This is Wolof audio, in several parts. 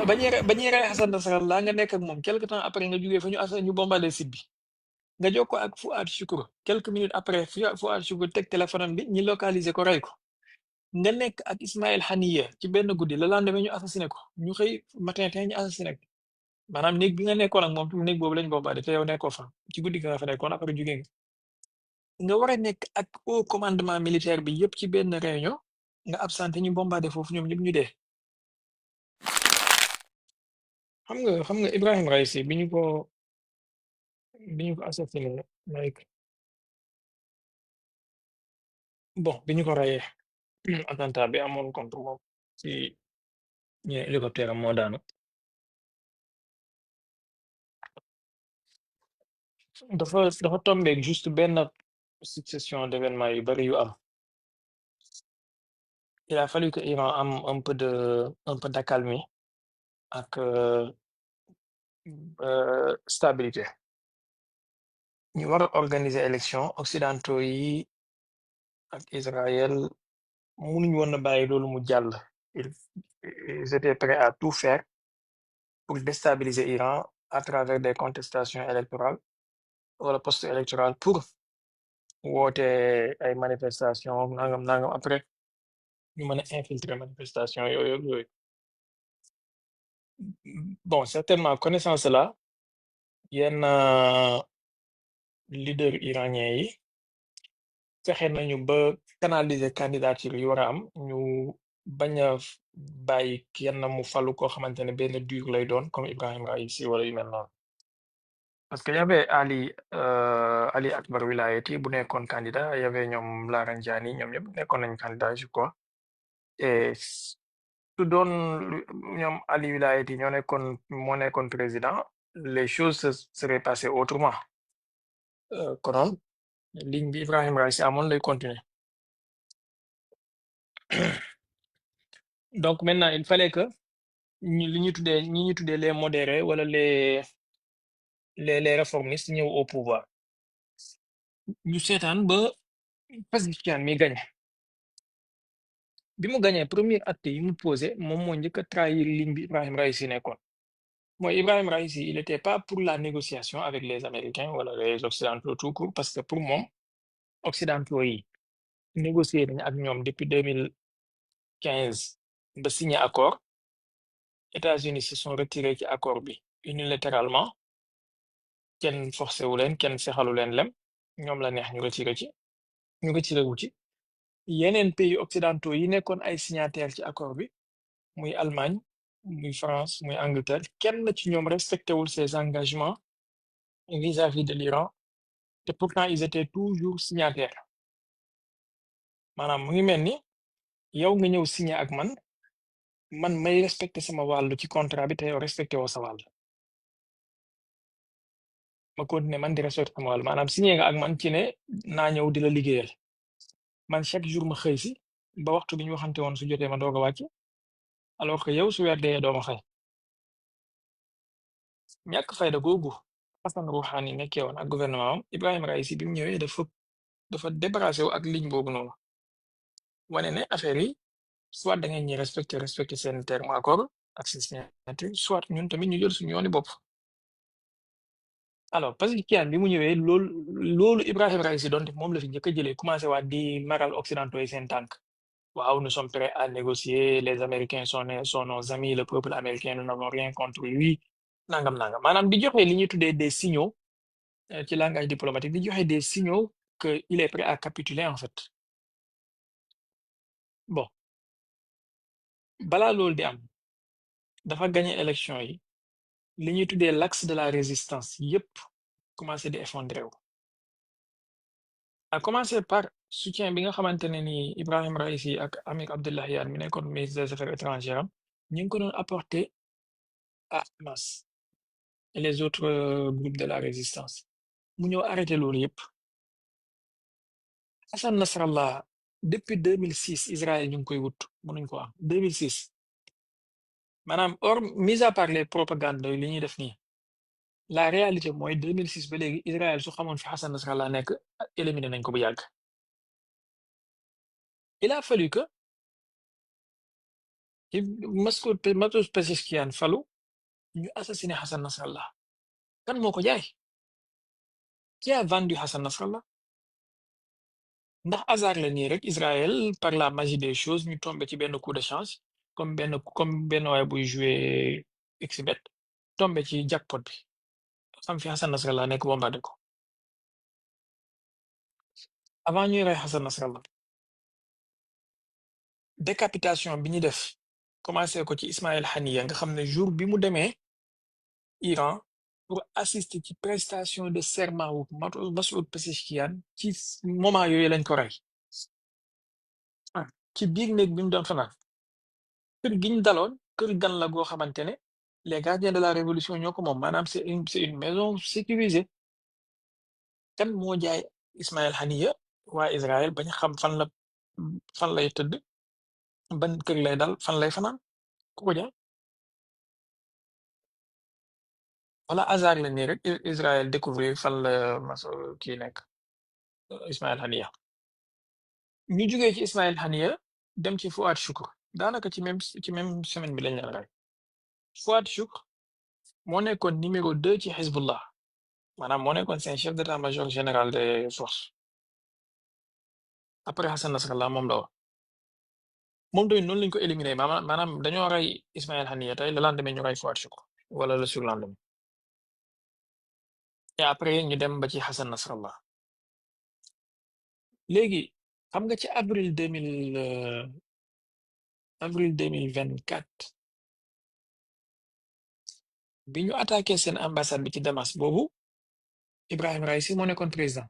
bañuy rey Hassan Nasrallah nga nekk ak moom quelque temps après nga jugee fa ñu bombardé site bi nga jokkoo ak Fouad Choukour quelques minutes après Fouad Choukour teg téléphone am bi ñi localiser ko rey ko nga nekk ak Ismaël Haniyeh ci benn guddi le lendemain ñu assassiné ko ñu xëy matin tey ñu assassiné ko maanaam néeg bi nga nekkoon ak moom néeg boobu lañ bombardé te yow nekkoo fa ci guddi gi nga fa nekkoon après jugee nga war a nekk ak haut commandement militaire bi yëpp ci benn réunion nga absenté ñu bombardé foofu ñoom ñëpp ñu dee. xam nga Ibrahim Raïsi bi ñu ko assassiné like bon bi ñu ko rayee attentat bi amoon contre moom ci ñu ne hélicoptère am moo daanu dafa tombeek juste benn succession d'événements yu bari yu am il a fallu que Iran am un peu d'accalmie ak stabilité ñu war a organiser élection occidentaux yi ak Israël mënuñu woon a bàyyi loolu mu jàll ils étaient prêts à tout faire pour déstabiliser Iran à travers des contestations électorales wala post-électorales pour woote ay manifestations nangam après ñu mën a infiltrer manifestation yooyu bon certainement connaissance la yenn leader iranien yi fexe nañu ba canaliser candidature yi war a am ñu bañ a bàyyi kenn mu falu koo xamante ne benn dur lay doon comme Ibrahim Raïsi wala yu mel noonu parce que y avait Ali Akbar Wilayati bu nekkoon candidat y avait ñoom Laranjani ñoom ñëpp nekkoon nañ candidat je crois et su doon ñoom Ali Wilayati moo nekkoon président les choses seraient passées autrement konoon ligne bi Ibrahim Raïsi amoon lay continuer donc maintenant il fallait que ñi ñu tuddee les modérés wala les réformistes ñëw au pouvoir ñu seetaan ba Pezeshkian mi gañ bi mu gañee premier acte yi mu posé moom moo njëkk a trahir ligne bi Ibrahim Raïsi nekkoon mooy Ibrahim Raïsi il était pas pour la négociation avec les Américains wala les Occidentaux tout court parce que pour moom Occidentaux yi négocier nañu ak ñoom depuis 2015 ba signé accord États-Unis se sont retirés ci accord bi unilatéralement kenn forcé wu leen kenn sexalu leen lem ñoom la neex ñu retiré wu ci yeneen pays occidentaux yi nekkoon ay signataires ci accord bi muy Allemagne muy France muy Angleterre kenn ci ñoom respecté wul ses engagements vis-à-vis de l'Iran te pourtant ils étaient toujours signataires maanaam mu ngi mel ni yow nga ñëw signé ak man may respecté sama wàll ci contrat bi te yow respecté woo sa wàll ma continuer man di respecté sama wàll maanaam signé nga ak man ci ne naa ñëw di la liggéeyal man chaque jour ma xëy si ba waxtu bi ñu waxante woon su jotee ma doog a wàcc alors que yow su weer dee doo ma fay ñàkk fayda googu Hassan Rouhani nekkee woon ak gouvernement am Ibrahim Raïsi bi mu ñëwee dafa débarrassé wu ak ligne boobu noonu wane ne affaire yi soit da ngeen ñi respecté seen terme accord ak seen signature soit ñun tamit ñu jël suñu yooni bopp alors parce que kiyaan bi mu ñëwee loolu Ibrahim Raïsi doon def moom la fi njëkk a jëlee commencé waat di maral occidentaux yi seen tànk waaw nous sommes prêts à négocier les Américains sont nos amis le peuple américain nous n'avons rien contre lui nangam maanaam di joxe li ñuy tuddee des signaux ci langage diplomatique di joxe des signaux que il est prêt à capituler en fait bon balaa loolu di am dafa gagné élection yi li ñuy tuddee l'axe de la résistance yépp commencé di effondré wu à commencer par soutien bi nga xamante ne ni Ibrahim Raïsi ak Amir Abdollahian mi nekkoon ministre des affaires étrangères am ñu ngi ko doon apporter à Hamas et les autres groupes de la résistance mu ñëw arrêté loolu yépp Hassan Nasrallah depuis 2006 Israël ñu ngi koy wut mënuñ ko am 2006 maanaam or mis à part les propagandes li ñuy def nii la réalité mooy 2006 ba léegi Israël su xamoon fi Hassan Nasrallah nekk éliminé nañ ko bu yàgg il a fallu que ci Masoud Pezeshkian falu ñu assassiné Hassan Nasrallah kan moo ko jaay qui a vendu Hassan Nasrallah ndax hasard la nii rek Israël par la magie des choses ñu tombé ci benn coup de chance comme benn waay buy joué xbet tombé ci jackpot bi xam fi Hassan Nasrallah nekk bombardé ko avant ñuy rey Hassan Nasrallah décapitation bi ñu def commencé ko ci Ismaël Haniya nga xam ne jour bi mu demee Iran pour assister ci prestation de serment wu Masoud Pezeshkian ci moment yooyu lañ ko rey ci biir néeg bi mu doon fanaan kër gi ñu daloon kër gan la goo xamante ne les gardiens de la révolution ñoo ko moom maanaam c'est une maison sécurisée kan moo jaay Ismaël Haniya waa Israël bañ xam fan lay tëdd ban kër lay dal fan lay fanaan ku ko jaay wala hasard la nii rek Israël découvrir fan la maso kii nekk Ismaël Haniya ñu jógee ci Ismaël Haniya dem ci Fouad Choukr daanaka ci même semaine bi lañ leen rey Fouad Choukr moo nekkoon numéro 2 ci Hezbollah maanaam moo nekkoon seen chef d'état-major général des forces après Hassan Nasrallah moom la woon moom tamit noonu lañ ko éliminé maanaam dañoo rey Ismaël Haniya tey le lendemain ñu rey Fouad Choukr wala le surlendemain et après ñu dem ba ci Hassan Nasrallah léegi xam nga ci avril 2024 bi ñu attaqué seen ambassade bi ci Damas boobu Ibrahim Raisi moo nekkoon président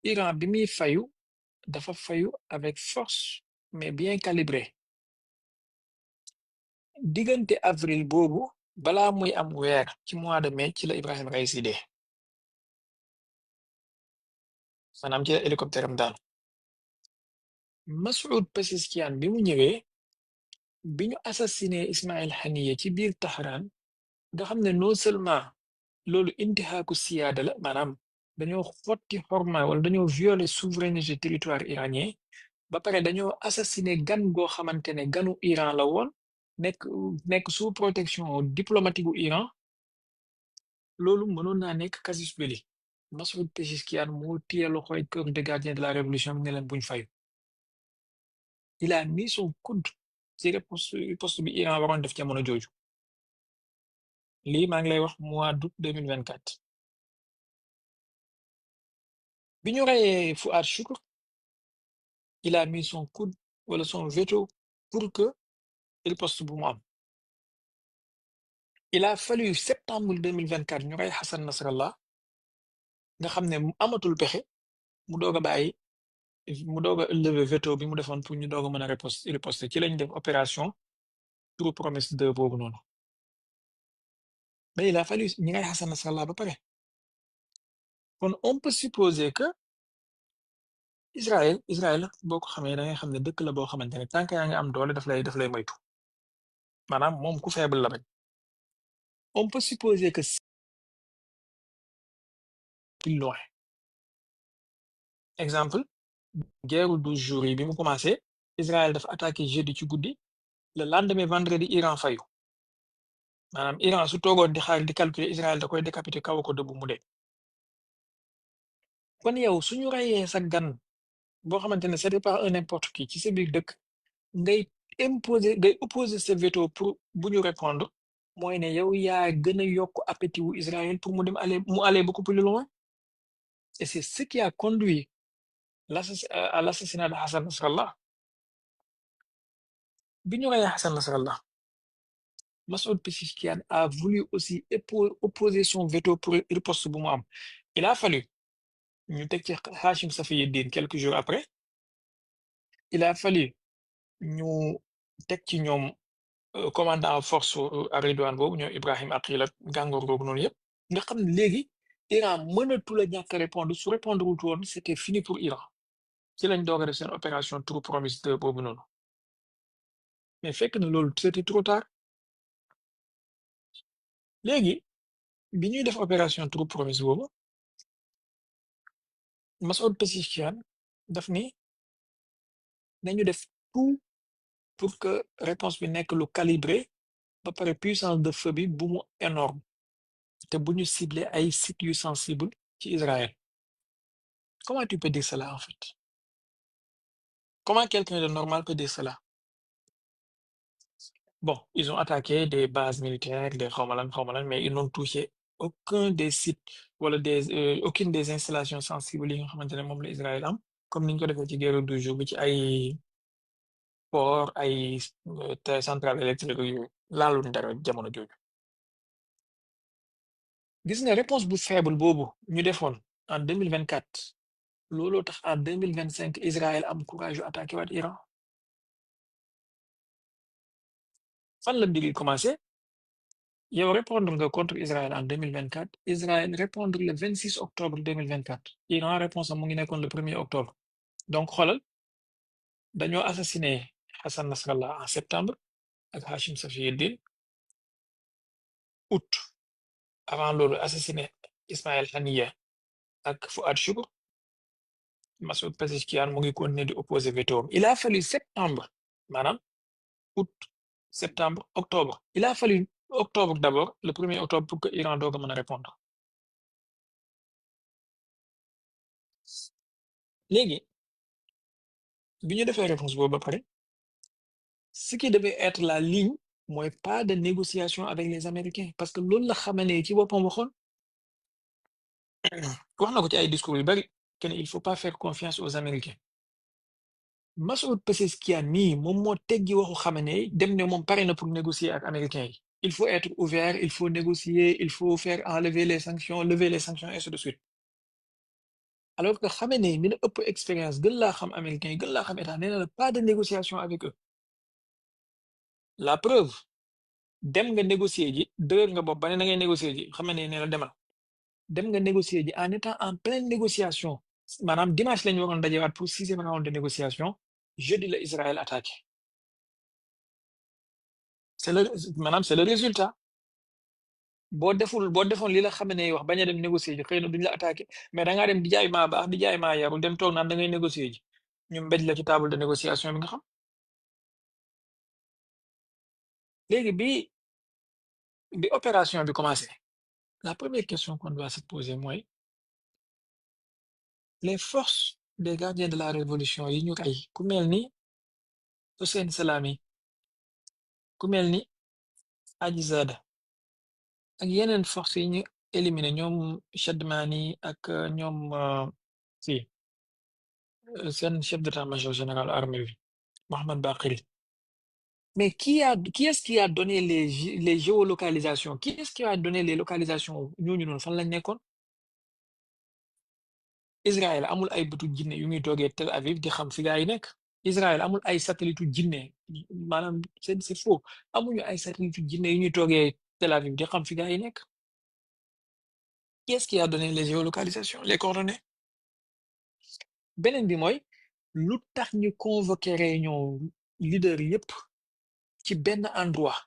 Iran bi muy fayu dafa fayu avec force mais bien calibré diggante avril boobu balaa muy am weer ci mois de mai ci la Ibrahim Raisi dee maanaam ci la hélicoptère am daanu Masoud Pezeshkian bi mu ñëwee bi ñu assassiné Ismaël Haniya ci biir Tahran nga xam ne non seulement loolu intihaaku siyaada la maanaam dañoo xotti xorma wala dañoo violer souveraineté territoire iranien ba pare dañoo assassiné gan goo xamante ne ganu Iran la woon nekk nekk sous protection diplomatique gu Iran loolu mënoon naa nekk casus belli Masoud Pezeshkian moo téye loxoy corps des gardiens de la révolution ne leen buñ fayu il a mis son coude ci riposte bi Iran waroon def jamono jooju lii maa ngi lay wax mois d'août 2024 bi ñu reyee Fouad Choukr il a mis son coude wala son veto pour que riposte bu mu am il a fallu septembre 2024 ñu rey Hassan Nasrallah nga xam ne amatul pexe mu doog a bàyyi mu doog a lever veto bi mu defoon pour ñu doog a mën a riposter ci lañ def opération True Promise 2 boobu noonu mais il a fallu ñu rey Hassan Nasrallah ba pare kon on peut supposer que Israël boo ko xamee da ngay xam ne dëkk la boo xamante ne tant que yaa ngi am doole daf lay moytu maanaam moom ku faible la bañ on peut supposer que c'est plus loin exemple guerre 12 jours yi bi mu commencé Israël dafa attaqué jeudi ci guddi le lendemain vendredi Iran fayu maanaam Iran su toogoon di xaar di calculer Israël da koy décapité kaw ko dëbb mu dee kon yow suñu rayee sa gan boo xamante ne c'était pas un n'importe qui ci sa biir dëkk ngay ngay opposer sa veto pour bu ñu répondre mooy ne yow yaa gën a yokk appétit wu Israël pour mu aller beaucoup plus loin et c'est ce qui a conduit à l'assassinat de Hassan Nasrallah bi ñu reyee Hassan Nasrallah Masoud Pezeshkian a voulu aussi opposer son veto pour riposte bu mu am il a fallu ñu teg ci Hachim Safieddine quelques jours après il a fallu ñu teg ci ñoom commandant force à Ridwan boobu ñoom Ibrahim Aqil ak gàngoor googu noonu yëpp nga xam ne léegi Iran mënatul a ñàkk a répondre su répondre wut woon c'était fini pour Iran ci lañ doog a def seen opération True Promise 2 boobu noonu mais fekk na loolu c'était trop tard léegi bi ñuy def opération True Promise boobu Masoud Pezeshkian daf ni nañu def tout pour que réponse bi nekk lu calibré ba pare puissance de feu bi bu mu énorme te bu ñu ciblé ay sites yu sensible ci Israël. Comment tu peux dire cela en fait? Comment quelqu'un de normal peut dire cela? Bon, ils ont attaqué des bases militaires, des xaw ma lan, mais ils n'ont touché aucun des sites wala aucune des installations sensibles yi nga xamante ne moom la Israël am comme niñ ko defee ci guerre du jour bi ci ay port ay te centrale électrique yooyu laaluñ dara jamono jooju. Gis nga réponse bu faible boobu ñu defoon en 2024 looloo tax en 2025 Israël am courage yu attaqué waat Iran. Fan la mbir yi commencé? Yow répondre nga contre Israël en 2024, Israël répondre le 26 octobre 2024. Iran réponse am mu ngi nekkoon le 1er octobre. Donc xoolal dañoo assassiné Hassan Nasrallah en septembre ak Hashim Safieddine août. Avant loolu assassiné Ismaël Haniyeh ak Fouad Choukr. Masoud Pezeshkian mu ngi continuer di opposé veto. Il a fallu septembre maanaam août septembre octobre. Il a fallu octobre d'abord le 1er octobre pour que Iran doog a mën a répondre. Léegi bi ñu defee réponse boobu ba pare ce qui devait être la ligne mooy pas de négociation avec les Américains parce que loolu la Khamenei ci boppam waxoon wax na ko ci ay discours yu bari que ne il faut pas faire confiance aux Américains. Masoud Pezeshkian mii moom moo teggi waxu Khamenei dem ne moom pare na pour négocier ak Américains yi. Il faut être ouvert, il faut négocier, il faut faire enlever les sanctions, lever les sanctions, ainsi de suite. Alors que Khamenei mi la ëpp expérience gën laa xam Américains yi gën laa xam état nee na la pas de négociation avec eux. La preuve dem nga négocier ji dëgër nga bopp ba ne na ngay négocier ji Khamenei nee la demal dem nga négocier ji en étant en pleine négociation maanaam dimanche lañu waroon dajewaat pour 6e round de négociation jeudi la Israël attaqué. C'est le maanaam c'est le résultat. boo defoon li la Khamenei wax bañ a dem négocier ji xëy na duñ la attaqué mais da ngaa dem di jaay maa baax di jaay maa yarul dem toog naan da ngay négocier ji ñu mbéj la ci table de négociation bi nga xam. Léegi bi opération bi commencé la première question qu'on doit se poser mooy les forces des gardiens de la révolution yi ñu rey ku mel ni Hussein Salami ku mel ni Aji Zada ak yeneen forces yi ñu éliminé ñoom Chadmani ak ñoom si seen chef d'état-major général armée bi Mohamed Baqir. Mais qui est-ce qui a donné les géolocalisations? Qui est-ce qui a donné les localisations ñooñu noonu fan lañ nekkoon? Israël amul ay bëtu jinne yu ñuy toogee Tel Aviv di xam fi gaa yi nekk. Israël amul ay satellite jinne maanaam c'est faux amuñu ay satellite jinne yu ñuy toogee Tel Aviv di xam fi gaa yi nekk. Qui est-ce qui a donné les géolocalisations, les coordonnées? Beneen bi mooy lu tax ñu convoqué réunion leader yépp ci benn endroit.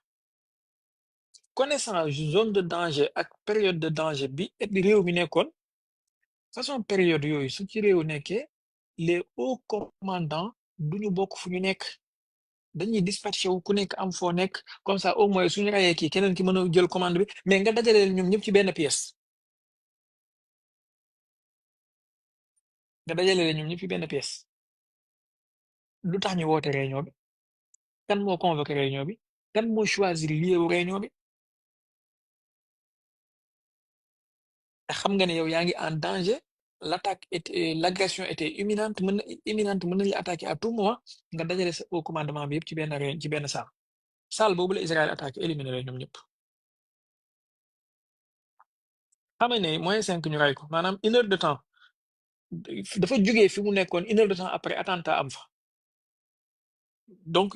Connaissant zone de danger ak période de danger bi réew mi nekkoon façon période yooyu su ci réew nekkee les hauts commandants duñu bokk fu ñu nekk dañuy dispatché wu ku nekk am foo nekk comme ça au moins suñu rayee kii keneen ki mën a jël commande bi mais nga dajale ñoom ñëpp ci benn pièce nga dajale ñoom ñëpp ci benn pièce lu tax ñu woote réunion bi kan moo convoqué réunion bi kan moo choisir lieu wu réunion bi te xam nga ne yow yaa ngi en danger l'agression était imminente mën nañu la attaquer à tout moment nga dajale sa au commandement bi yëpp ci benn salle boobu la Israël attaqué éliminé la ñoom ñëpp xam ne -5 ñu ray ko maanaam 1 heure de temps dafa jógee fi mu nekkoon 1 heure de temps après attentat am fa donc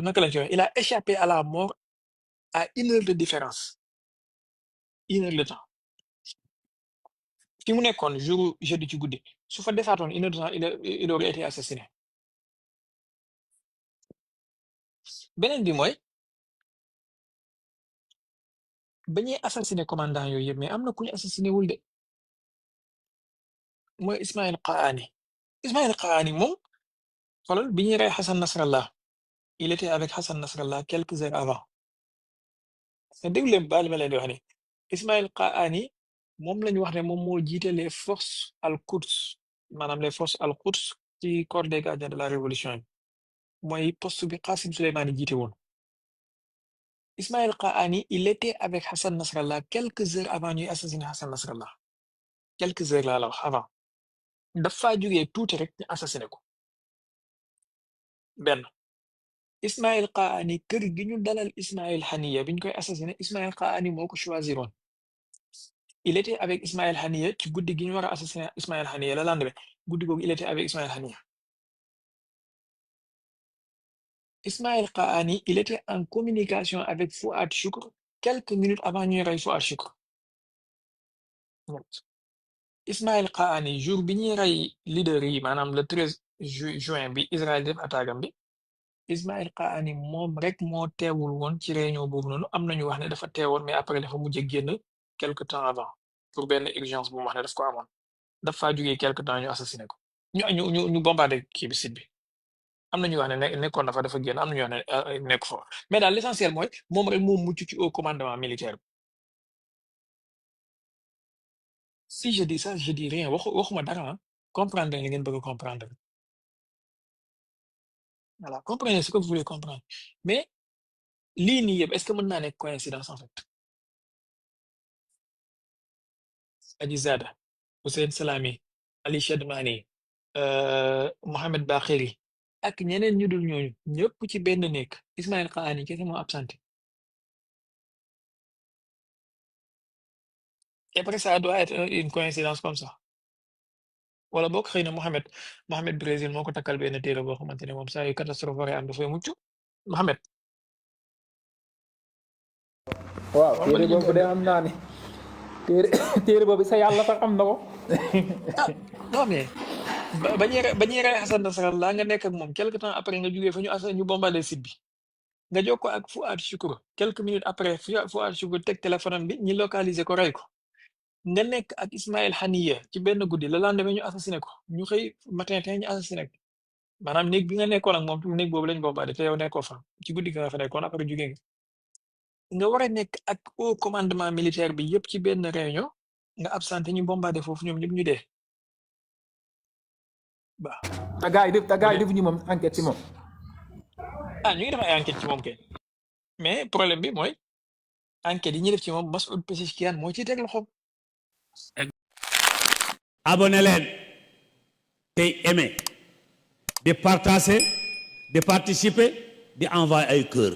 naka lañ ci wax il a échappé à la mort à 1 heure de différence 1 heure de temps fi mu nekkoon jour jeudi ci guddi su fa defaatoon 1 heure de temps il aurait été assassiné beneen bi mooy ba ñuy assassiné commandant yooyu yëpp mais am na ku ñu assassiné wul de mooy Ismaël Qaani moom xoolal bi ñuy rey Hassan Nasrallah il était avec Hassan Nasrallah quelques heures avant te déglu leen baal ma leen di wax ni Ismaïl Qaani moom la ñu wax ne moom moo jiite les forces al-Quds maanaam les forces al-Quds ci corps des gardiens de la révolution yi mooy poste bi Qasim Souleymane jiite woon Ismaïl Qaani il était avec Hassan Nasrallah quelques heures avant ñuy assassiner Hassan Nasrallah quelques heures laa la wax avant dafa jógee tuuti rek ñu assassiné ko benn Ismaïl Qaani kër gi ñu dalal Ismaïl Haniya biñ koy assassiné Ismaïl Qaani moo ko choisiroon il était avec Ismaïl Haniya ci guddi gi ñu war a assassiné Ismaïl Haniya la lendemain guddi googu il était avec Ismaïl Haniya Ismaïl Qaani il était en communication avec Fouad Choukr quelques minutes avant ñuy rey Fouad Choukr Ismaïl Qaani jour bi ñuy rey leader yi maanaam le 13 juin bi Israël def attaque am bi Ismaïl Qaani moom rek moo teewul woon ci réunion boobu noonu am nañu wax ne dafa teewoon mais après dafa mujj a génn quelque temps avant pour benn urgence bu mu wax ne daf ko amoon dafa jógee quelque temps ñu assassiné ko ñu bombardé kii bi site bi am na ñu wax ne nekkoon na fa dafa génn am na ñu wax ne nekk fa mais daal l'essentiel mooy moom rek moo mucc ci haut commandement militaire bi si je dis ça je dis rien waxuma dara ah comprendre li ngeen bëgg a comprendre voilà comprenez ce que vous voulez comprendre mais lii nii yëpp est-ce que mën naa nekk coïncidence en fait Aji Zada Hussein Salami Ali Chadmani Mohamed Bakhiri ak ñeneen ñu dul ñooñu ñëpp ci benn nekk Ismaïl Qaani kese moo absenté et après ça doit être une coïncidence comme ça wala boog xëy na Mohamed Brésil moo ko takkal benn téere boo xamante ne moom saa yu catastrophe waree am dafay mucc Mohamed waaw wala téere ñu boobu de am naa ni téere boobu sa yàlla sax am na ko. ah non mais ba ñuy rey Hassan Nasrallah nga nekk ak moom quelque temps après nga jugee fa ñu bombardé site bi nga jokkoo ak Fouad Choukr quelques minutes après Fouad Choukr teg téléphone am bi ñi localiser ko rey ko nga nekk ak Ismaïl Haniya ci benn guddi le lendemain ñu assassiné ko ñu xëy matin tey ñu assassiné ko maanaam néeg bi nga nekkoon ak moom néeg boobu lañ bombardé te yow nekkoo fa ci guddi gi nga fa nekkoon après jugee nga war a nekk ak haut commandement militaire bi yëpp ci benn réunion nga absenté ñu bombardé foofu ñoom ñëpp ñu dee ba te gars yi def te mu gars yi ne defuñu moom enquête ci moom. ñu ngi def ay enquête ci moom kay mais problème bi mooy enquête yi ñuy def ci moom Massoud Pezeshkian moo ciy teg loxoom abonné leen tey aimé di partager di participer di envoyer ay cœur